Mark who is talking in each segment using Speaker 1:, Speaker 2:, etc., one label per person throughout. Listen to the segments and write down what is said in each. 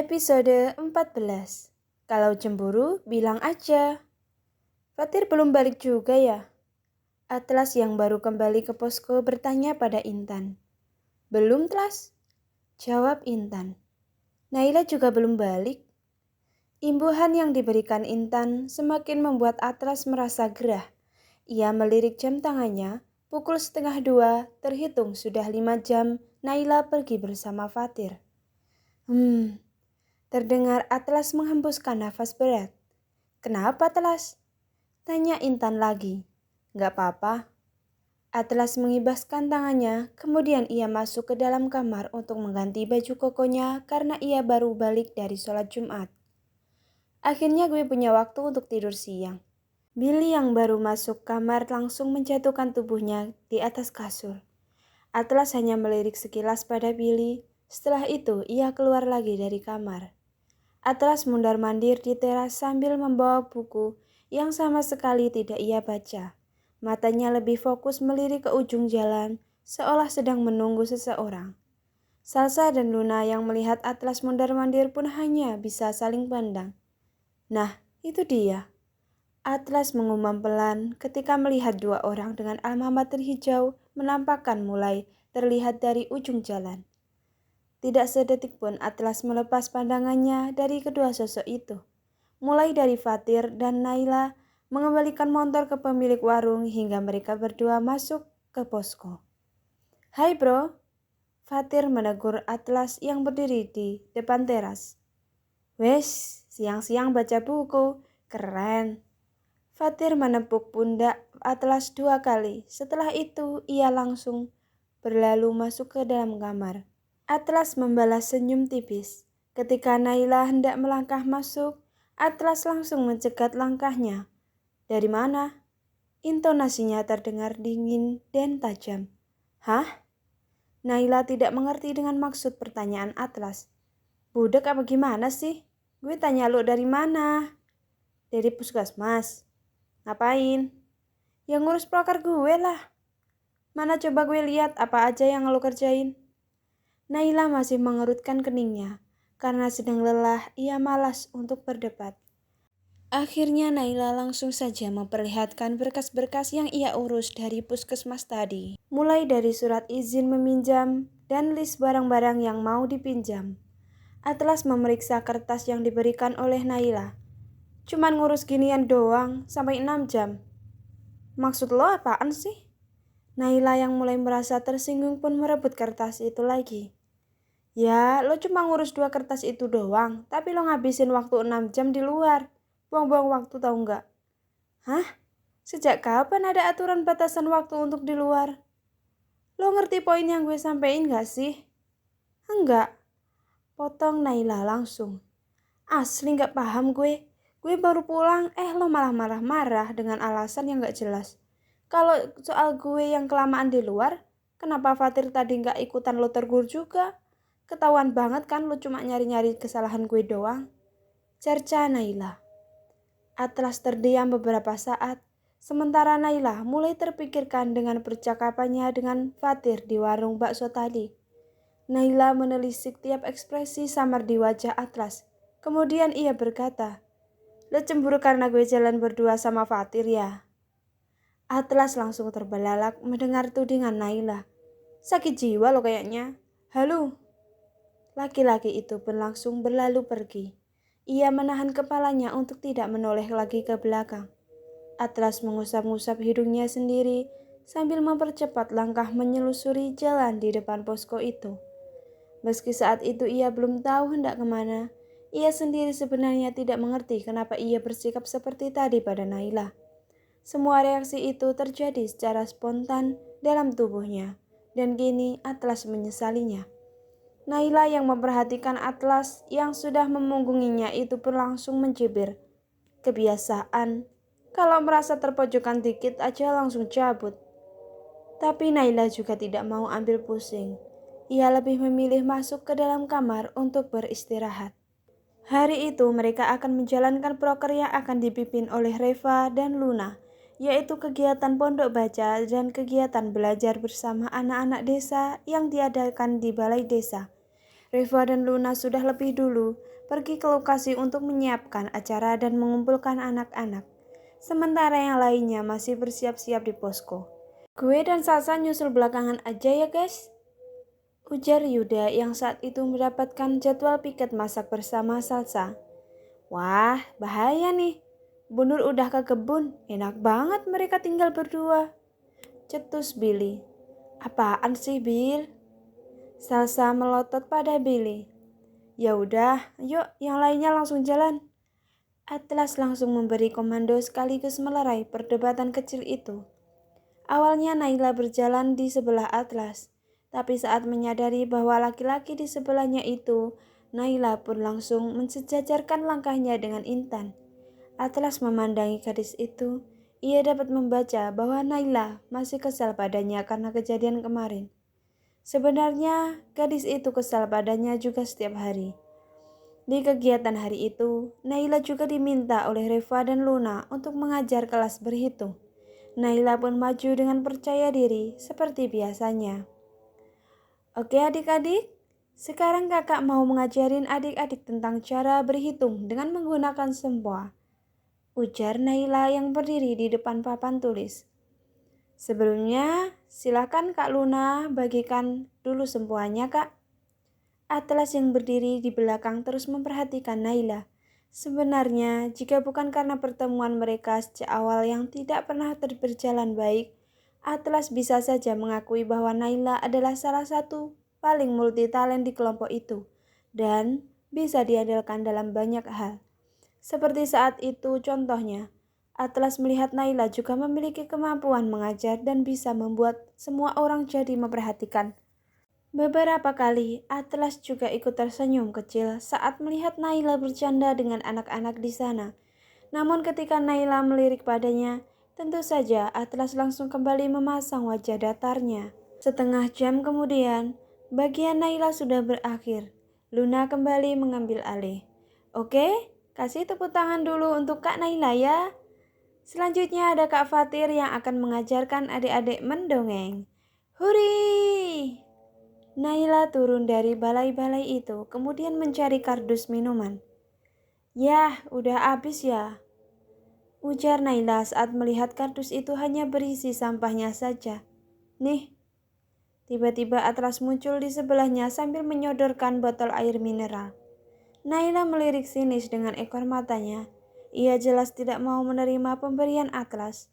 Speaker 1: Episode 14. Kalau cemburu, bilang aja. Fatir belum balik juga ya? Atlas yang baru kembali ke posko bertanya pada Intan. Belum, Tlas? Jawab Intan. Naila juga belum balik. Imbuhan yang diberikan Intan semakin membuat Atlas merasa gerah. Ia melirik jam tangannya, pukul 1:30, terhitung sudah 5 jam Naila pergi bersama Fatir. Terdengar Atlas menghembuskan nafas berat. Kenapa, Atlas? Tanya Intan lagi. Gak apa-apa. Atlas mengibaskan tangannya, kemudian ia masuk ke dalam kamar untuk mengganti baju kokonya karena ia baru balik dari sholat Jumat. Akhirnya gue punya waktu untuk tidur siang. Billy yang baru masuk kamar langsung menjatuhkan tubuhnya di atas kasur. Atlas hanya melirik sekilas pada Billy, setelah itu ia keluar lagi dari kamar. Atlas mundar-mandir di teras sambil membawa buku yang sama sekali tidak ia baca. Matanya lebih fokus melirik ke ujung jalan, seolah sedang menunggu seseorang. Salsa dan Luna yang melihat Atlas mundar-mandir pun hanya bisa saling pandang. Nah, itu dia. Atlas mengumam pelan ketika melihat dua orang dengan almamater hijau menampakkan mulai terlihat dari ujung jalan. Tidak sedetik pun Atlas melepas pandangannya dari kedua sosok itu. Mulai dari Fatir dan Naila mengembalikan motor ke pemilik warung hingga mereka berdua masuk ke posko. Hai bro, Fatir menegur Atlas yang berdiri di depan teras. Wes, siang-siang baca buku, keren. Fatir menepuk pundak Atlas 2 kali, setelah itu ia langsung berlalu masuk ke dalam kamar. Atlas membalas senyum tipis. Ketika Naila hendak melangkah masuk, Atlas langsung mencegat langkahnya. Dari mana? Intonasinya terdengar dingin dan tajam. Hah? Naila tidak mengerti dengan maksud pertanyaan Atlas. Budek apa gimana sih? Gue tanya lu dari mana? Dari puskesmas. Ngapain? Yang ngurus proker gue lah. Mana coba gue lihat apa aja yang lo kerjain? Naila masih mengerutkan keningnya. Karena sedang lelah, ia malas untuk berdebat. Akhirnya Naila langsung saja memperlihatkan berkas-berkas yang ia urus dari puskesmas tadi. Mulai dari surat izin meminjam dan list barang-barang yang mau dipinjam. Atlas memeriksa kertas yang diberikan oleh Naila. Cuman ngurus ginian doang sampai 6 jam. Maksud lo apaan sih? Naila yang mulai merasa tersinggung pun merebut kertas itu lagi. Ya, lo cuma ngurus 2 kertas itu doang, tapi lo ngabisin waktu 6 jam di luar. Buang-buang waktu tau nggak? Hah? Sejak kapan ada aturan batasan waktu untuk di luar? Lo ngerti poin yang gue sampein gak sih? Enggak. Potong Naila langsung. Asli gak paham gue. Gue baru pulang, lo malah marah-marah dengan alasan yang gak jelas. Kalau soal gue yang kelamaan di luar, kenapa Fatir tadi gak ikutan lo tegur juga? Ketahuan banget kan lo cuma nyari-nyari kesalahan gue doang. Cerca Naila. Atlas terdiam beberapa saat, sementara Naila mulai terpikirkan dengan percakapannya dengan Fatir di warung bakso tadi. Naila menelisik tiap ekspresi samar di wajah Atlas. Kemudian ia berkata, lo cemburu karena gue jalan berdua sama Fatir ya? Atlas langsung terbelalak mendengar tudingan Naila. Sakit jiwa lo kayaknya. Halo. Laki-laki itu pun langsung berlalu pergi. Ia menahan kepalanya untuk tidak menoleh lagi ke belakang. Atlas mengusap-ngusap hidungnya sendiri sambil mempercepat langkah menyelusuri jalan di depan posko itu. Meski saat itu ia belum tahu hendak kemana, ia sendiri sebenarnya tidak mengerti kenapa ia bersikap seperti tadi pada Naila. Semua reaksi itu terjadi secara spontan dalam tubuhnya, dan kini Atlas menyesalinya. Naila yang memperhatikan Atlas yang sudah memunggunginya itu pun langsung mencibir. Kebiasaan, kalau merasa terpojokan dikit aja langsung cabut. Tapi Naila juga tidak mau ambil pusing. Ia lebih memilih masuk ke dalam kamar untuk beristirahat. Hari itu mereka akan menjalankan proker yang akan dipimpin oleh Reva dan Luna, yaitu kegiatan pondok baca dan kegiatan belajar bersama anak-anak desa yang diadakan di balai desa. Reva dan Luna sudah lebih dulu pergi ke lokasi untuk menyiapkan acara dan mengumpulkan anak-anak. Sementara yang lainnya masih bersiap-siap di posko. Gue dan Salsa nyusul belakangan aja ya guys, ujar Yuda yang saat itu mendapatkan jadwal piket masak bersama Salsa. Wah, bahaya nih. Bu Nur udah ke kebun, enak banget mereka tinggal berdua, cetus Billy. Apaan sih, Bill? Salsa melotot pada Billy. Ya udah, yuk yang lainnya langsung jalan. Atlas langsung memberi komando sekaligus melerai perdebatan kecil itu. Awalnya Naila berjalan di sebelah Atlas, tapi saat menyadari bahwa laki-laki di sebelahnya itu, Naila pun langsung mensejajarkan langkahnya dengan Intan. Atlas memandangi gadis itu. Ia dapat membaca bahwa Naila masih kesal padanya karena kejadian kemarin. Sebenarnya gadis itu kesal padanya juga setiap hari. Di kegiatan hari itu, Naila juga diminta oleh Reva dan Luna untuk mengajar kelas berhitung. Naila pun maju dengan percaya diri seperti biasanya. Oke adik-adik, sekarang kakak mau mengajarin adik-adik tentang cara berhitung dengan menggunakan sempoa, ujar Naila yang berdiri di depan papan tulis. Sebelumnya, silakan Kak Luna bagikan dulu sempoanya, Kak. Atlas yang berdiri di belakang terus memperhatikan Naila. Sebenarnya, jika bukan karena pertemuan mereka sejak awal yang tidak pernah berjalan baik, Atlas bisa saja mengakui bahwa Naila adalah salah satu paling multitalent di kelompok itu dan bisa diandalkan dalam banyak hal. Seperti saat itu contohnya, Atlas melihat Naila juga memiliki kemampuan mengajar dan bisa membuat semua orang jadi memperhatikan. Beberapa kali, Atlas juga ikut tersenyum kecil saat melihat Naila bercanda dengan anak-anak di sana. Namun ketika Naila melirik padanya, tentu saja Atlas langsung kembali memasang wajah datarnya. Setengah jam kemudian, bagian Naila sudah berakhir. Luna kembali mengambil alih. Oke? Kasih tepuk tangan dulu untuk Kak Naila ya. Selanjutnya ada Kak Fatir yang akan mengajarkan adik-adik mendongeng. Huri! Naila turun dari balai-balai itu, kemudian mencari kardus minuman. Yah, udah habis ya, ujar Naila saat melihat kardus itu hanya berisi sampahnya saja. Nih, tiba-tiba Atlas muncul di sebelahnya sambil menyodorkan botol air mineral. Naila melirik sinis dengan ekor matanya. Ia jelas tidak mau menerima pemberian Atlas.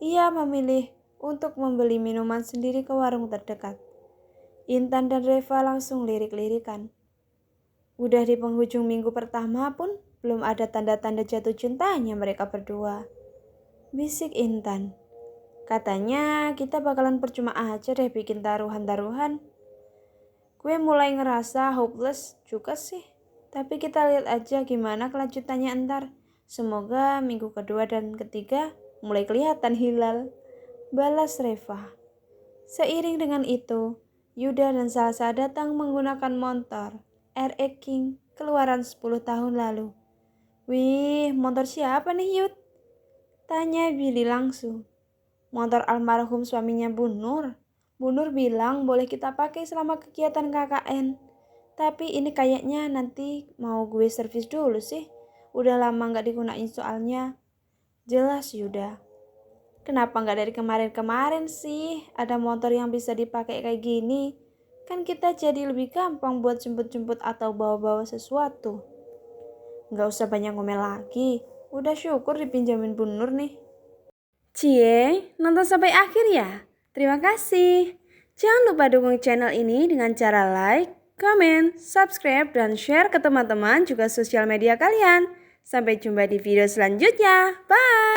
Speaker 1: Ia memilih untuk membeli minuman sendiri ke warung terdekat. Intan dan Reva langsung lirik-lirikan. Udah di penghujung minggu pertama pun belum ada tanda-tanda jatuh cintanya mereka berdua. Bisik Intan. Katanya kita bakalan percuma aja deh bikin taruhan-taruhan. Gue mulai ngerasa hopeless juga sih. Tapi kita lihat aja gimana kelanjutannya entar. Semoga minggu kedua dan ketiga mulai kelihatan hilal, balas Reva. Seiring dengan itu, Yuda dan Salsa datang menggunakan motor RX King keluaran 10 tahun lalu. Wih, motor siapa nih Yud? Tanya Billy langsung. Motor almarhum suaminya Bu Nur. Bu Nur bilang boleh kita pakai selama kegiatan KKN. Tapi ini kayaknya nanti mau gue servis dulu sih. Udah lama gak digunain soalnya. Jelas Yuda. Kenapa gak dari kemarin-kemarin sih ada motor yang bisa dipakai kayak gini? Kan kita jadi lebih gampang buat jemput-jemput atau bawa-bawa sesuatu. Gak usah banyak ngomel lagi. Udah syukur dipinjamin Bu Nur nih. Cie, nonton sampai akhir ya? Terima kasih. Jangan lupa dukung channel ini dengan cara like, komen, subscribe, dan share ke teman-teman juga sosial media kalian. Sampai jumpa di video selanjutnya. Bye!